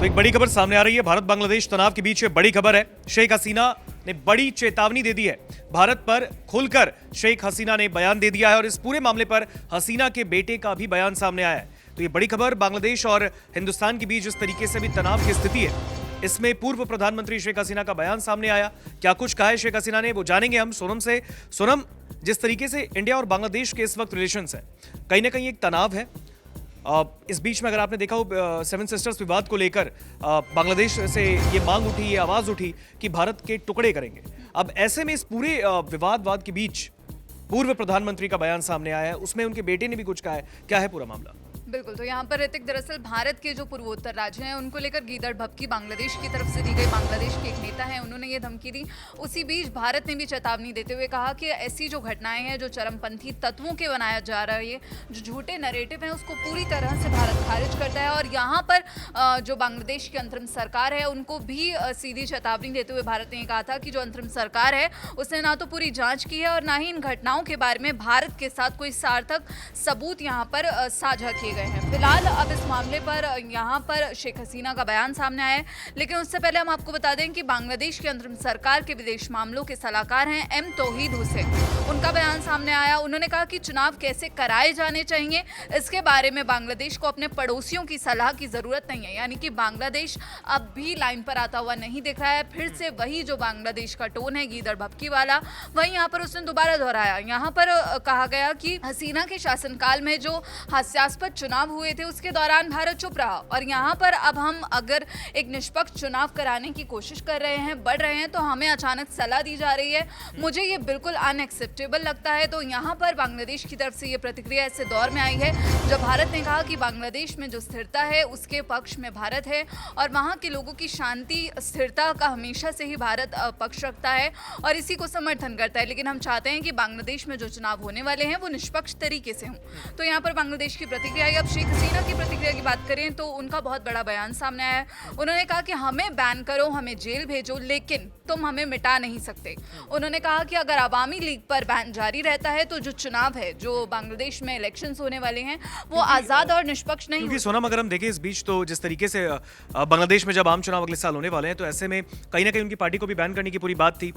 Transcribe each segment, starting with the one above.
तो एक बड़ी खबर सामने आ रही है। भारत बांग्लादेश तनाव के बीच बड़ी खबर है। शेख हसीना ने बड़ी चेतावनी दे दी है। भारत पर खुलकर शेख हसीना ने बयान दे दिया है और इस पूरे मामले पर हसीना के बेटे का भी बयान सामने आया है। तो ये बड़ी खबर, बांग्लादेश और हिंदुस्तान के बीच इस तरीके से भी तनाव की स्थिति है, इसमें पूर्व प्रधानमंत्री शेख हसीना का बयान सामने आया। क्या कुछ कहा है शेख हसीना ने, वो जानेंगे हम सोनम से। सोनम, जिस तरीके से इंडिया और बांग्लादेश के इस वक्त रिलेशंस है, कहीं ना कहीं एक तनाव है। इस बीच में अगर आपने देखा हो सेवन सिस्टर्स विवाद को लेकर बांग्लादेश से ये मांग उठी, ये आवाज उठी कि भारत के टुकड़े करेंगे। अब ऐसे में इस पूरे विवाद के बीच पूर्व प्रधानमंत्री का बयान सामने आया है, उसमें उनके बेटे ने भी कुछ कहा है। क्या है पूरा मामला? बिल्कुल, तो यहाँ पर ऋतिक, दरअसल भारत के जो पूर्वोत्तर राज्य हैं उनको लेकर गीदड़ भभकी बांग्लादेश की तरफ से दी गई। बांग्लादेश के एक नेता हैं, उन्होंने ये धमकी दी। उसी बीच भारत ने भी चेतावनी देते हुए कहा कि ऐसी जो घटनाएं हैं, जो चरमपंथी तत्वों के बनाया जा रहा है, जो झूठे नैरेटिव हैं, उसको पूरी तरह से भारत खारिज करता है। और यहाँ पर जो बांग्लादेश की अंतरिम सरकार है, उनको भी सीधी चेतावनी देते हुए भारत ने कहा था कि जो अंतरिम सरकार है उसने ना तो पूरी जाँच की है और ना ही इन घटनाओं के बारे में भारत के साथ कोई सार्थक सबूत यहाँ पर साझा किए गए हैं। फिलहाल अब इस मामले पर यहाँ पर शेख हसीना का बयान सामने आया है, लेकिन उससे पहले हम आपको बता दें कि बांग्लादेश की अंतरिम सरकार के विदेश मामलों के सलाहकार हैं एम तौहीद हुसैन। उनका बयान सामने आया। उन्होंने कहा कि चुनाव कैसे कराए जाने चाहिए, इसके बारे में बांग्लादेश को अपने पड़ोसियों की सलाह की जरूरत नहीं है। यानी कि बांग्लादेश अब भी लाइन पर आता हुआ नहीं दिख रहा है। फिर से वही जो बांग्लादेश का टोन है गीदड़ भभकी वाला, वही यहाँ पर उसने दोबारा दोहराया। यहाँ पर कहा गया कि हसीना के शासनकाल में जो हास्यास्पद चुनाव हुए थे उसके दौरान भारत चुप रहा, और यहाँ पर अब हम अगर एक निष्पक्ष चुनाव कराने की कोशिश कर रहे हैं, बढ़ रहे हैं, तो हमें अचानक सलाह दी जा रही है। मुझे ये बिल्कुल अनएक्सेप्टेबल लगता है। तो यहाँ पर बांग्लादेश की तरफ से ये प्रतिक्रिया ऐसे दौर में आई है जब भारत ने कहा कि बांग्लादेश में जो स्थिरता है उसके पक्ष में भारत है और वहाँ के लोगों की शांति स्थिरता का हमेशा से ही भारत पक्ष रखता है और इसी को समर्थन करता है। लेकिन हम चाहते हैं कि बांग्लादेश में जो चुनाव होने वाले हैं वो निष्पक्ष तरीके से हों। तो यहाँ पर बांग्लादेश की प्रतिक्रिया आई। अब शेख हसीना की प्रतिक्रिया की बात करें तो उनका बहुत बड़ा बयान सामने आया है। उन्होंने कहा कि हमें बैन करो, हमें जेल भेजो, लेकिन तुम हमें मिटा नहीं सकते। उन्होंने कहा कि अगर अवामी लीग पर बैन जारी रहता है तो जो चुनाव है, जो बांग्लादेश में इलेक्शंस होने वाले हैं, वो आजाद और निष्पक्ष नहीं। क्योंकि सोनम, अगर हम देखें इस बीच, तो जिस तरीके से बांग्लादेश में जब आम चुनाव अगले साल होने वाले हैं, तो ऐसे में कहीं ना कहीं उनकी पार्टी को भी बैन करने की पूरी बात थी,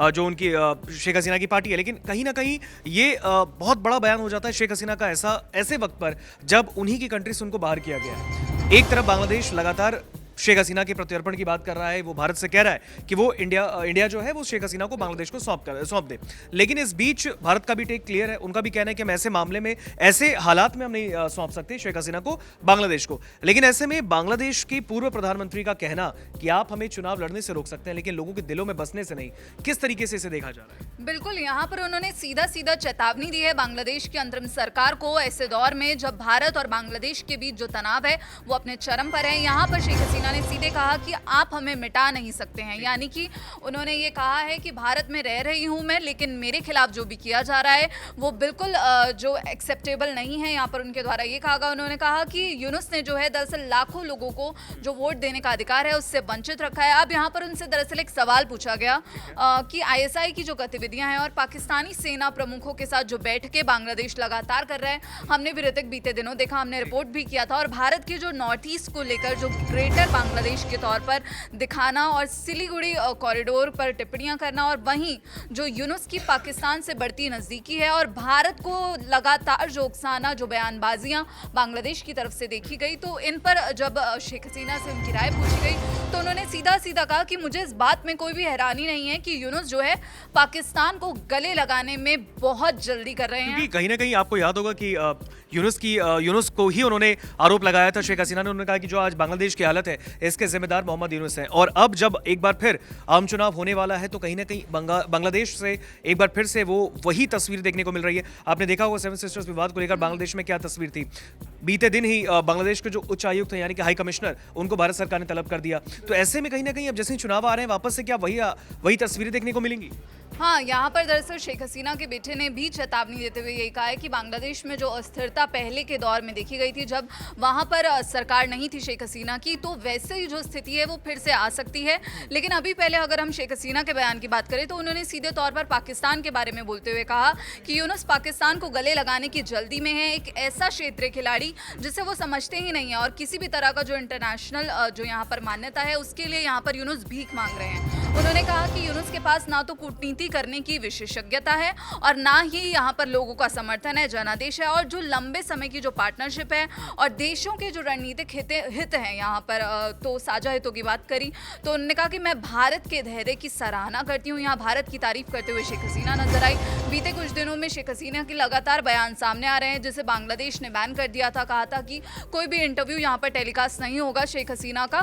जो उनकी शेख हसीना की पार्टी है। लेकिन कहीं ना कहीं ये बहुत बड़ा बयान हो जाता है शेख हसीना का ऐसे वक्त पर जब उन्हीं की कंट्री से उनको बाहर किया गया है। एक तरफ बांग्लादेश लगातार शेख हसीना के प्रत्यर्पण की बात कर रहा है, वो भारत से कह रहा है कि वो इंडिया जो है वो शेख हसीना को बांग्लादेश को सौंप दे। लेकिन इस बीच भारत का भी टेक क्लियर है, उनका भी कहना है कि हम ऐसे मामले में, ऐसे हालात में हम नहीं सौंप सकते शेख हसीना को बांग्लादेश को। लेकिन ऐसे में बांग्लादेश के पूर्व प्रधानमंत्री का कहना कि आप हमें चुनाव लड़ने से रोक सकते हैं लेकिन लोगों के दिलों में बसने से नहीं, किस तरीके से इसे देखा जा रहा है? बिल्कुल, यहाँ पर उन्होंने सीधा चेतावनी दी है बांग्लादेश की अंतरिम सरकार को ऐसे दौर में जब भारत और बांग्लादेश के बीच जो तनाव है वो अपने चरम पर है। यहाँ पर शेख हसीना ने सीधे कहा कि आप हमें मिटा नहीं सकते हैं। यानी कि उन्होंने ये कहा है कि भारत में रह रही हूं मैं, लेकिन मेरे खिलाफ जो भी किया जा रहा है वो बिल्कुल जो एक्सेप्टेबल नहीं है। यहाँ पर उनके द्वारा ये कहा गया, उन्होंने कहा कि यूनुस ने जो है दरअसल लाखों लोगों को जो वोट देने का अधिकार है उससे वंचित रखा है। अब यहाँ पर उनसे दरअसल एक सवाल पूछा गया कि ISI की जो गतिविधियां हैं और पाकिस्तानी सेना प्रमुखों के साथ जो बैठकें बांग्लादेश लगातार कर रहा है, हमने भी ऋतिक बीते दिनों देखा, हमने रिपोर्ट भी किया था। और भारत के जो नॉर्थ ईस्ट को लेकर जो ग्रेटर बांग्लादेश के तौर पर दिखाना और सिलीगुड़ी कॉरिडोर पर टिप्पणियां करना, और वहीं जो यूनुस की पाकिस्तान से बढ़ती नज़दीकी है और भारत को लगातार जो उकसाना, जो बयानबाजियां बांग्लादेश की तरफ से देखी गई, तो इन पर जब शेख हसीना से उनकी राय पूछी गई तो उन्होंने सीधा कहा कि मुझे इस बात में कोई भी हैरानी नहीं है कि यूनुस जो है पाकिस्तान को गले लगाने में बहुत जल्दी कर रहे हैं। क्योंकि कहीं ना कहीं आपको याद होगा कि यूनुस को ही उन्होंने आरोप लगाया था शेख हसीना ने। उन्होंने कहा कि जो आज बांग्लादेश की हालत है इसके जिम्मेदार मोहम्मद यूनुस हैं। और अब जब एक बार फिर आम चुनाव होने वाला है तो कहीं ना कहीं बांग्लादेश से एक बार फिर से वो वही तस्वीर देखने को मिल रही है। आपने देखा होगा सेवन सिस्टर्स विवाद को लेकर बांग्लादेश में क्या तस्वीर थी। बीते दिन ही बांग्लादेश के जो उच्च आयुक्त हैं, यानी कि हाई कमिश्नर, उनको भारत सरकार ने तलब कर दिया। तो ऐसे में कहीं ना कहीं अब जैसे चुनाव आ रहे हैं वापस से, क्या वही तस्वीरें देखने को मिलेंगी? हाँ, यहाँ पर दरअसल शेख हसीना के बेटे ने भी चेतावनी देते हुए यही कहा है कि बांग्लादेश में जो अस्थिरता पहले के दौर में देखी गई थी, जब वहाँ पर सरकार नहीं थी शेख हसीना की, तो वैसे ही जो स्थिति है वो फिर से आ सकती है। लेकिन अभी पहले अगर हम शेख हसीना के बयान की बात करें तो उन्होंने सीधे तौर पर पाकिस्तान के बारे में बोलते हुए कहा कि यूनुस पाकिस्तान को गले लगाने की जल्दी में है, एक ऐसा क्षेत्रीय खिलाड़ी जिसे वो समझते ही नहीं है और किसी भी तरह का जो इंटरनेशनल जो यहाँ पर मान्यता है उसके लिए यहाँ पर यूनुस भीख मांग रहे हैं। उन्होंने कहा कि यूनुस के पास ना तो कूटनीति करने की विशेषज्ञता है और ना ही यहाँ पर लोगों का समर्थन है, जनादेश है और जो लंबे समय की जो पार्टनरशिप है और देशों के जो रणनीतिक हित हैं यहाँ पर, तो साझा हितों की बात करी तो उन्होंने कहा कि मैं भारत के धैर्य की सराहना करती हूँ। यहाँ भारत की तारीफ करते हुए शेख हसीना नजर आई। बीते कुछ दिनों में शेख हसीना के लगातार बयान सामने आ रहे हैं, जिसे बांग्लादेश ने बैन कर दिया था। कहा था कि कोई भी इंटरव्यू यहाँ पर टेलीकास्ट नहीं होगा शेख हसीना का।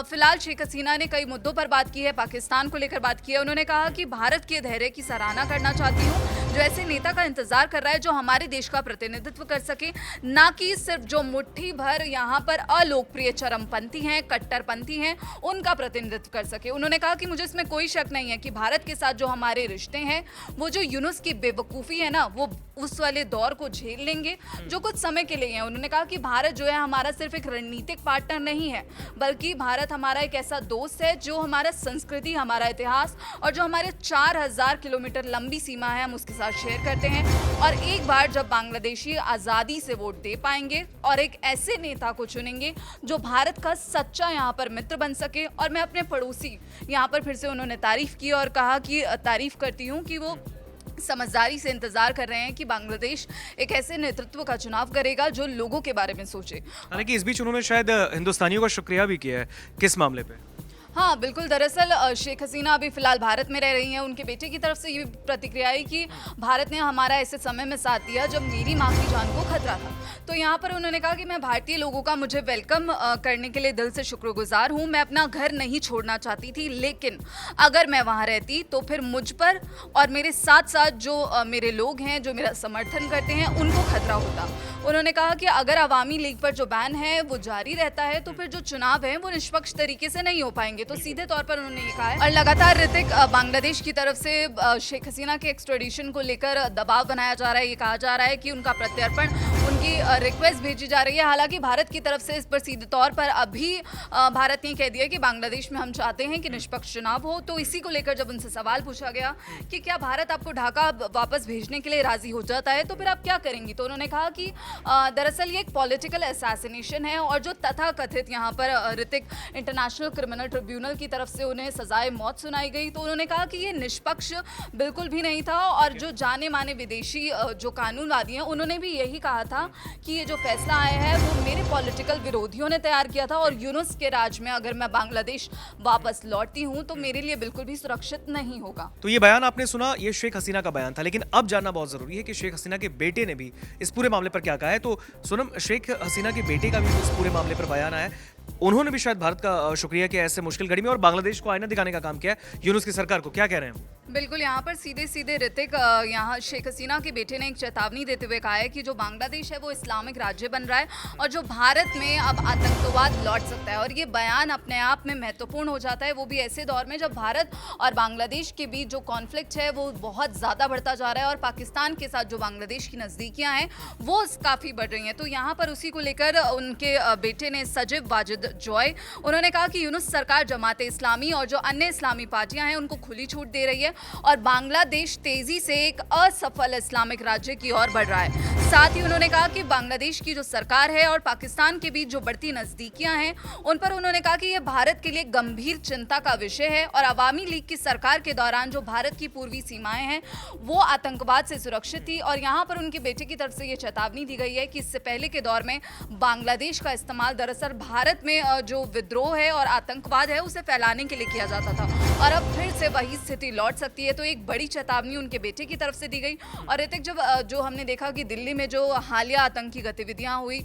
फिलहाल शेख हसीना ने कई मुद्दों पर बात की है, पाकिस्तान को लेकर बात की है। उन्होंने कहा कि भारत के धैर्य की सराहना करना चाहती हूँ, जो ऐसे नेता का इंतजार कर रहा है जो हमारे देश का प्रतिनिधित्व कर सके, ना कि सिर्फ जो मुट्ठी भर यहाँ पर अलोकप्रिय चरमपंथी हैं, कट्टरपंथी हैं, उनका प्रतिनिधित्व कर सके। उन्होंने कहा कि मुझे इसमें कोई शक नहीं है कि भारत के साथ जो हमारे रिश्ते हैं वो जो यूनुस की बेवकूफ़ी है ना, वो उस वाले दौर को झेल लेंगे जो कुछ समय के लिए है। उन्होंने कहा कि भारत जो है हमारा सिर्फ एक रणनीतिक पार्टनर नहीं है, बल्कि भारत हमारा एक ऐसा दोस्त है जो हमारा संस्कृति, हमारा इतिहास और जो हमारे 4000 किलोमीटर लंबी सीमा है हम उसके साथ शेयर करते हैं। और एक बार जब बांग्लादेशी आज़ादी से वोट दे पाएंगे और एक ऐसे नेता को चुनेंगे जो भारत का सच्चा यहाँ पर मित्र बन सके। और मैं अपने पड़ोसी यहाँ पर फिर से उन्होंने तारीफ की और कहा कि तारीफ करती हूँ कि वो समझदारी से इंतजार कर रहे हैं कि बांग्लादेश एक ऐसे नेतृत्व का चुनाव करेगा जो लोगों के बारे में सोचे। हालांकि इस बीच उन्होंने शायद हिंदुस्तानियों का शुक्रिया भी किया है, किस मामले पे? हाँ बिल्कुल, दरअसल शेख हसीना अभी फिलहाल भारत में रह रही हैं। उनके बेटे की तरफ से ये प्रतिक्रिया आई कि भारत ने हमारा ऐसे समय में साथ दिया जब मेरी माँ की जान को खतरा था। तो यहाँ पर उन्होंने कहा कि मैं भारतीय लोगों का मुझे वेलकम करने के लिए दिल से शुक्रगुजार हूँ। मैं अपना घर नहीं छोड़ना चाहती थी, लेकिन अगर मैं वहाँ रहती तो फिर मुझ पर और मेरे साथ साथ जो मेरे लोग हैं जो मेरा समर्थन करते हैं उनको खतरा होता। उन्होंने कहा कि अगर अवामी लीग पर जो बैन है वो जारी रहता है तो फिर जो चुनाव है वो निष्पक्ष तरीके से नहीं हो पाएंगे। तो सीधे तौर पर उन्होंने ये कहा है। और लगातार ऋतिक, बांग्लादेश की तरफ से शेख हसीना के एक्सट्रेडिशन को लेकर दबाव बनाया जा रहा है। ये कहा जा रहा है कि उनका प्रत्यर्पण, उनकी रिक्वेस्ट भेजी जा रही है। हालांकि भारत की तरफ से इस पर सीधे तौर पर अभी भारत ने कह दिया कि बांग्लादेश में हम चाहते हैं कि निष्पक्ष चुनाव हो। तो इसी को लेकर जब उनसे सवाल पूछा गया कि क्या भारत आपको ढाका वापस भेजने के लिए राजी हो जाता है तो फिर आप क्या करेंगी, तो उन्होंने कहा कि दरअसल ये एक पॉलिटिकल असैसिनेशन है और जो तथाकथित यहाँ पर ऋतिक इंटरनेशनल क्रिमिनल ट्रिब्यूनल की तरफ से उन्हें सजाए मौत सुनाई गई। तो उन्होंने कहा कि ये निष्पक्ष बिल्कुल भी नहीं था और जो जाने माने विदेशी जो कानूनवादी हैं उन्होंने भी यही कहा था कि ये जो फैसला आया है वो मेरे पॉलिटिकल विरोधियों ने तैयार किया था और यूनुस के राज में अगर मैं बांग्लादेश वापस लौटती हूँ तो मेरे लिए बिल्कुल भी सुरक्षित नहीं होगा। तो ये बयान आपने सुना, ये शेख हसीना का बयान था, लेकिन अब जानना बहुत जरूरी है कि शेख हसीना के बेटे ने भी इस पूरे मामले पर क्या कहा है। तो सोनम, शेख हसीना के बेटे का भी इस पूरे मामले पर बयान आया है। उन्होंने भी शायद भारत का शुक्रिया किया ऐसे मुश्किल घड़ी में और बांग्लादेश को आईना दिखाने का काम किया है यूनुस की सरकार को। क्या कह रहे हैं? बिल्कुल, यहाँ पर सीधे सीधे ऋतिक, यहाँ शेख हसीना के बेटे ने एक चेतावनी देते हुए कहा है कि जो बांग्लादेश है वो इस्लामिक राज्य बन रहा है और जो भारत में अब आतंकवाद लौट सकता है। और ये बयान अपने आप में महत्वपूर्ण हो जाता है, वो भी ऐसे दौर में जब भारत और बांग्लादेश के बीच जो कॉन्फ्लिक्ट है वो बहुत ज़्यादा बढ़ता जा रहा है और पाकिस्तान के साथ जो बांग्लादेश की नज़दीकियाँ हैं वो काफ़ी बढ़ रही हैं। तो यहाँ पर उसी को लेकर उनके बेटे ने, सजिब वाजिद जॉय, उन्होंने कहा कि यूनुस सरकार जमाते इस्लामी और जो अन्य इस्लामी पार्टियां हैं उनको खुली छूट दे रही है और बांग्लादेश तेजी से एक असफल इस्लामिक राज्य की ओर बढ़ रहा है। साथ ही उन्होंने कहा कि बांग्लादेश की जो सरकार है और पाकिस्तान के बीच जो बढ़ती नजदीकियां हैं उन पर उन्होंने कहा कि यह भारत के लिए गंभीर चिंता का विषय है और अवामी लीग की सरकार के दौरान जो भारत की पूर्वी सीमाएं हैं वो आतंकवाद से सुरक्षित थी। और यहाँ पर उनके बेटे की तरफ से ये चेतावनी दी गई है कि इससे पहले के दौर में बांग्लादेश का इस्तेमाल दरअसल भारत में जो विद्रोह है और आतंकवाद है उसे फैलाने के लिए किया जाता था और अब फिर से वही स्थिति लौट सकती है। तो एक बड़ी चेतावनी उनके बेटे की तरफ से दी गई। और ऋतिक, जब जो हमने देखा कि दिल्ली में जो हालिया आतंकी गतिविधियां हुई,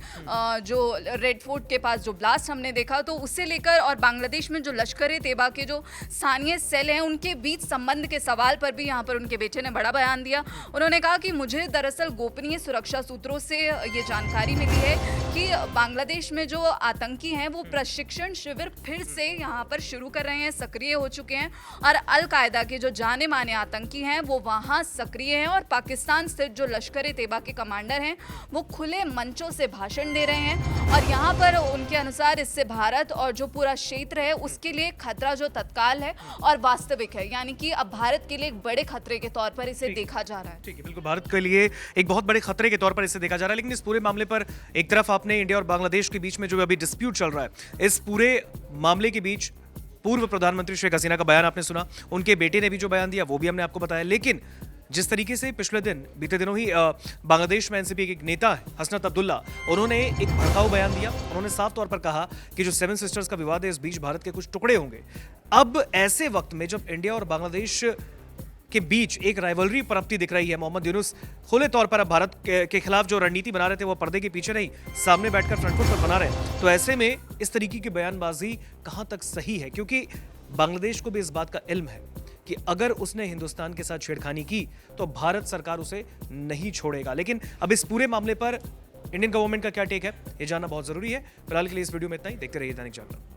जो रेड फोर्ट के पास जो ब्लास्ट हमने देखा, तो उससे लेकर और बांग्लादेश में जो लश्कर-ए-तैयबा के जो स्थानीय सेल हैं उनके बीच संबंध के सवाल पर भी यहाँ पर उनके बेटे ने बड़ा बयान दिया। उन्होंने कहा कि मुझे दरअसल गोपनीय सुरक्षा सूत्रों से ये जानकारी मिली है कि बांग्लादेश में जो आतंकी हैं वो प्रशिक्षण शिविर फिर से यहाँ पर शुरू कर रहे हैं, सक्रिय हो चुके हैं और अल कायदा के जो जाने माने आतंकी हैं वो वहाँ सक्रिय हैं और पाकिस्तान स्थित जो लश्कर तैयबा के कमांडर हैं वो खुले मंचों से भाषण दे रहे हैं और यहाँ पर उनके अनुसार इससे भारत और जो पूरा क्षेत्र है उसके लिए खतरा जो तत्काल है और वास्तविक है, यानी कि अब भारत के लिए एक बड़े खतरे के तौर पर इसे देखा जा रहा है। ठीक है, बिल्कुल भारत के लिए एक बहुत बड़े खतरे के तौर पर इसे देखा जा रहा है। लेकिन इस पूरे मामले पर एक तरफ आपने इंडिया और बांग्लादेश के बीच में जो अभी डिस्प्यूट चल रहा है, इस पूरे मामले के बीच पूर्व प्रधानमंत्री शेख हसीना का बयान आपने सुना, उनके बेटे ने भी जो बयान दिया वो भी हमने आपको बताया। लेकिन जिस तरीके से पिछले दिन बीते दिनों ही बांग्लादेश में एनसीपी के एक नेता है हसनत अब्दुल्ला, उन्होंने एक भड़काऊ बयान दिया। उन्होंने साफ तौर पर कहा कि जो 7 सिस्टर्स का विवाद है इस बीच भारत के कुछ टुकड़े होंगे। अब ऐसे वक्त में जब इंडिया और बांग्लादेश के बीच एक राइवलरी पनपती दिख रही है, मोहम्मद यूनुस खुले तौर पर अब भारत के खिलाफ जो रणनीति बना रहे थे वो पर्दे के पीछे नहीं सामने बैठकर फ्रंट फुट पर बना रहे हैं। तो ऐसे में इस तरीके की बयानबाजी कहां तक सही है, क्योंकि बांग्लादेश को भी इस बात का इल्म है कि अगर उसने हिंदुस्तान के साथ छेड़खानी की तो भारत सरकार उसे नहीं छोड़ेगा। लेकिन अब इस पूरे मामले पर इंडियन गवर्नमेंट का क्या टेक है ये जानना बहुत जरूरी है। फिलहाल के लिए इस वीडियो में इतना ही। देखते रहिए दैनिक जागरण।